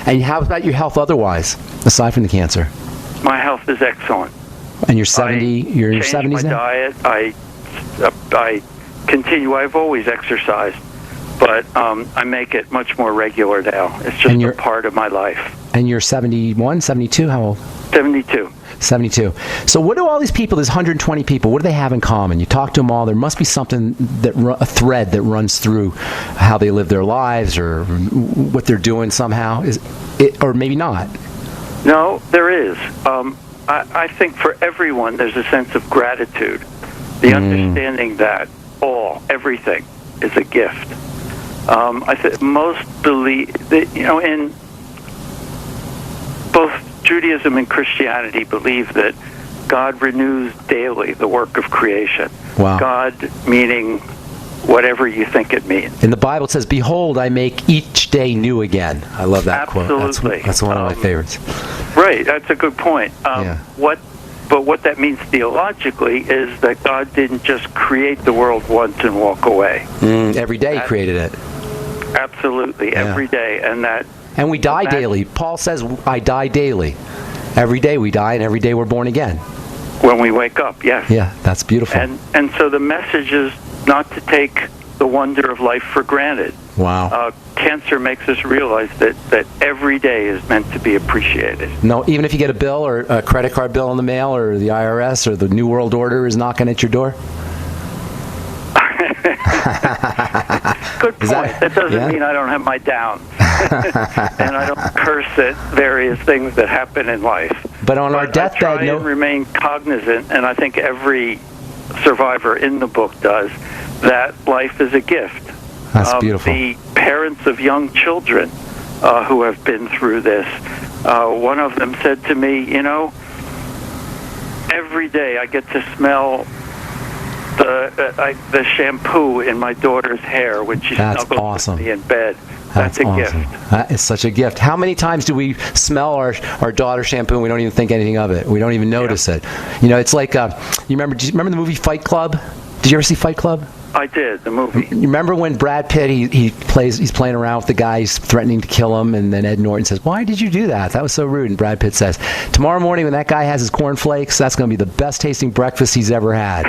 And how about your health otherwise, aside from the cancer? My health is excellent. And you're 70. You're in your 70s my now. Diet. I continue. I've always exercised, but I make it much more regular now. It's just a part of my life. And you're 71, 72? How old? 72. 72. So what do all these people, there's 120 people, what do they have in common? You talk to them all, there must be something, a thread that runs through how they live their lives or what they're doing somehow, or maybe not. No, there is. I think for everyone there's a sense of gratitude, the understanding that everything is a gift. I think most believe that, in both Judaism and Christianity believe that God renews daily the work of creation. Wow. God meaning whatever you think it means. In the Bible it says, "Behold, I make each day new again." I love that quote. Absolutely. That's one of my favorites. Right, that's a good point. What that means theologically is that God didn't just create the world once and walk away. Every day He created it. Absolutely, every day. And we die daily. Paul says, "I die daily." Every day we die, and every day we're born again. When we wake up, yes. Yeah, that's beautiful. And so the message is not to take the wonder of life for granted. Wow. Cancer makes us realize that every day is meant to be appreciated. No, even if you get a bill or a credit card bill in the mail, or the IRS or the New World Order is knocking at your door? Good point. That doesn't mean I don't have my downs. And I don't curse at various things that happen in life. But on our deathbed, I try and remain cognizant, and I think every survivor in the book does, that life is a gift. That's beautiful. The parents of young children who have been through this, one of them said to me, every day I get to smell the shampoo in my daughter's hair when she snuggles with me in bed. That's a gift. That is such a gift. How many times do we smell our daughter's shampoo and we don't even think anything of it? We don't even notice it. It's like, do you remember the movie Fight Club? Did you ever see Fight Club? I did, the movie. You remember when Brad Pitt, he's playing around with the guy, he's threatening to kill him, and then Ed Norton says, "Why did you do that? That was so rude." And Brad Pitt says, "Tomorrow morning when that guy has his cornflakes, that's going to be the best tasting breakfast he's ever had."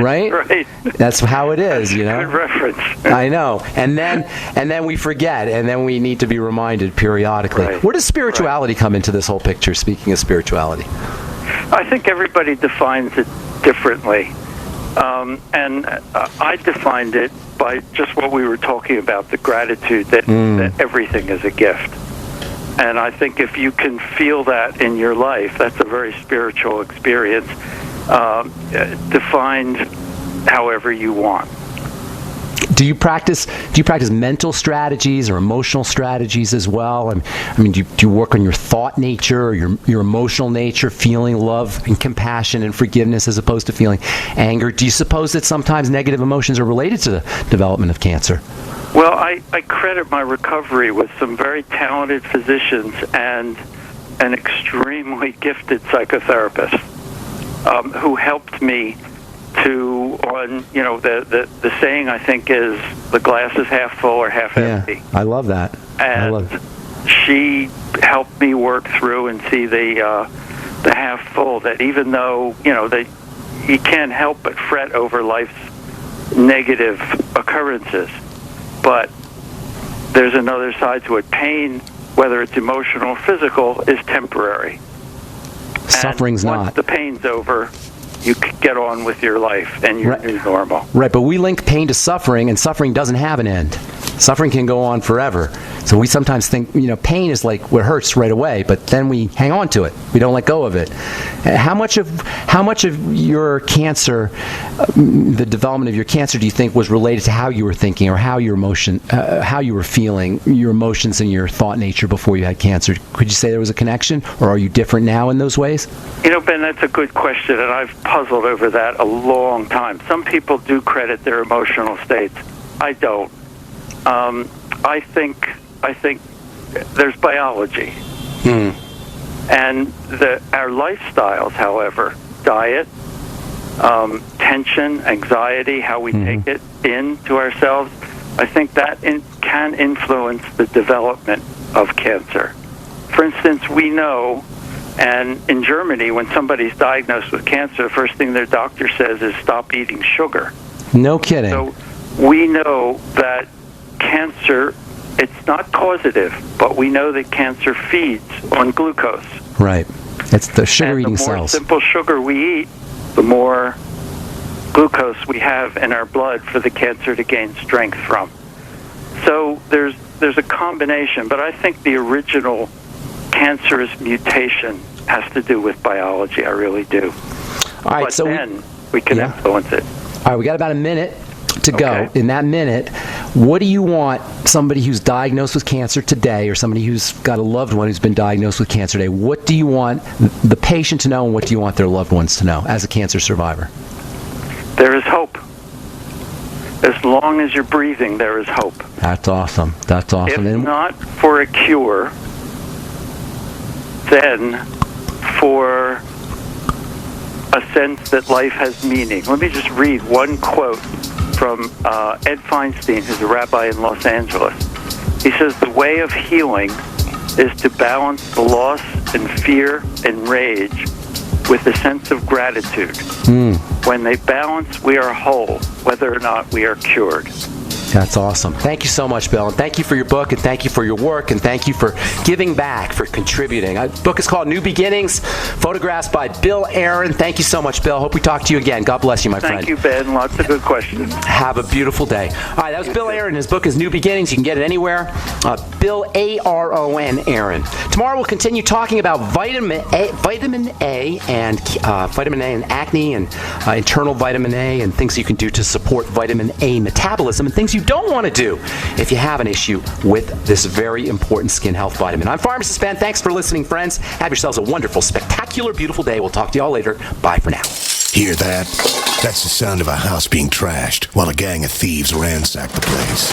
Right? Right. That's how it is, Good reference. I know. And then we forget, and then we need to be reminded periodically. Right. Where does spirituality come into this whole picture, speaking of spirituality? I think everybody defines it differently. And I defined it by just what we were talking about, the gratitude that everything is a gift. And I think if you can feel that in your life, that's a very spiritual experience, defined however you want. Do you practice mental strategies or emotional strategies as well? I mean, do you work on your thought nature or your emotional nature, feeling love and compassion and forgiveness as opposed to feeling anger? Do you suppose that sometimes negative emotions are related to the development of cancer? Well, I credit my recovery with some very talented physicians and an extremely gifted psychotherapist who helped me the saying I think is the glass is half full or half empty. I love that. And she helped me work through and see the half full, that even though that you can't help but fret over life's negative occurrences, but there's another side to it. Pain, whether it's emotional or physical, is temporary. Suffering's and once not. The pain's over, you can get on with your life and your new normal. Right, but we link pain to suffering, and suffering doesn't have an end. Suffering can go on forever. So we sometimes think, pain is like what hurts right away, but then we hang on to it. We don't let go of it. How much of your cancer, the development of your cancer, do you think was related to how you were thinking or how how you were feeling, your emotions and your thought nature before you had cancer? Could you say there was a connection, or are you different now in those ways? Ben, that's a good question, and I've puzzled over that a long time. Some people do credit their emotional states. I don't. I think there's biology, and our lifestyles, however, diet, tension, anxiety, how we take it into ourselves, I think that can influence the development of cancer. For instance, we know, and in Germany, when somebody's diagnosed with cancer, the first thing their doctor says is stop eating sugar. No kidding. So we know that cancer, it's not causative, but we know that cancer feeds on glucose. Right. It's the sugar-eating cells. The more cells. simple sugar we eat, the more glucose we have in our blood for the cancer to gain strength from. So there's a combination, but I think the original cancerous mutation has to do with biology. I really do. All right, but so then we can influence it. All right, we got about a minute to go. Okay. In that minute, what do you want somebody who's diagnosed with cancer today, or somebody who's got a loved one who's been diagnosed with cancer today, what do you want the patient to know, and what do you want their loved ones to know as a cancer survivor? There is hope. As long as you're breathing, there is hope. That's awesome. That's awesome. If not for a cure, then for a sense that life has meaning. Let me just read one quote from Ed Feinstein, who's a rabbi in Los Angeles. He says, the way of healing is to balance the loss and fear and rage with a sense of gratitude. When they balance, we are whole, whether or not we are cured. That's awesome. Thank you so much, Bill. And thank you for your book, and thank you for your work, and thank you for giving back, for contributing. The book is called New Beginnings, photographs by Bill Aaron. Thank you so much, Bill. Hope we talk to you again. God bless you, my friend. Thank you, Ben. Lots of good questions. Have a beautiful day. All right, that was Bill Aaron. His book is New Beginnings. You can get it anywhere. Bill, A-R-O-N, Aaron. Tomorrow we'll continue talking about vitamin A and acne, and internal vitamin A, and things you can do to support vitamin A metabolism, and things you don't want to do if you have an issue with this very important skin health vitamin. I'm Pharmacist Ben. Thanks for listening, friends. Have yourselves a wonderful, spectacular, beautiful day. We'll talk to you all later. Bye for now. Hear that? That's the sound of a house being trashed while a gang of thieves ransack the place.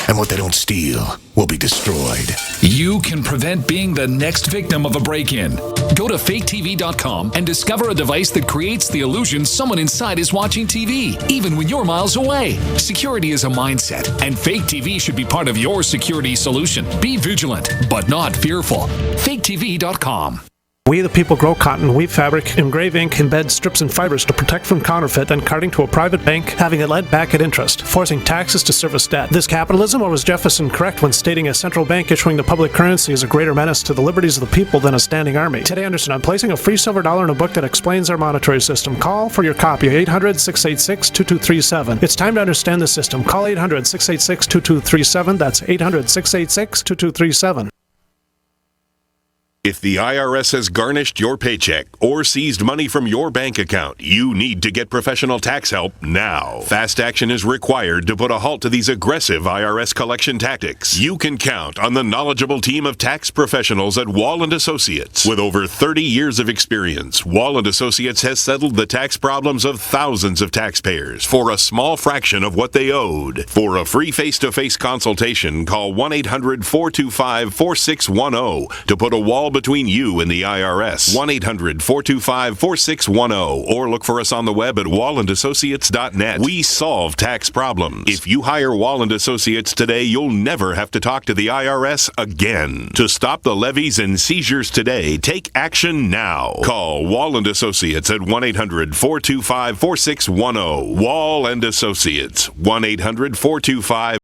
And what they don't steal will be destroyed. You can prevent being the next victim of a break-in. Go to faketv.com and discover a device that creates the illusion someone inside is watching TV, even when you're miles away. Security is a mindset, and Fake TV should be part of your security solution. Be vigilant, but not fearful. faketv.com. We the people grow cotton, weave fabric, engrave ink, embed strips and fibers to protect from counterfeit, then carting to a private bank, having it lent back at interest, forcing taxes to service debt. This capitalism, or was Jefferson correct when stating a central bank issuing the public currency is a greater menace to the liberties of the people than a standing army? Today, Anderson, I'm placing a free silver dollar in a book that explains our monetary system. Call for your copy, 800-686-2237. It's time to understand the system. Call 800-686-2237. That's 800-686-2237. If the IRS has garnished your paycheck or seized money from your bank account, you need to get professional tax help now. Fast action is required to put a halt to these aggressive IRS collection tactics. You can count on the knowledgeable team of tax professionals at Wall & Associates. With over 30 years of experience, Wall & Associates has settled the tax problems of thousands of taxpayers for a small fraction of what they owed. For a free face-to-face consultation, call 1-800-425-4610 to put a wall between you and the IRS. 1-800-425-4610, or look for us on the web at wallandassociates.net. We solve tax problems. If you hire Wall & Associates today, you'll never have to talk to the IRS again. To stop the levies and seizures today, take action now. Call Wall & Associates at 1-800-425-4610. Wall & Associates, 1-800-425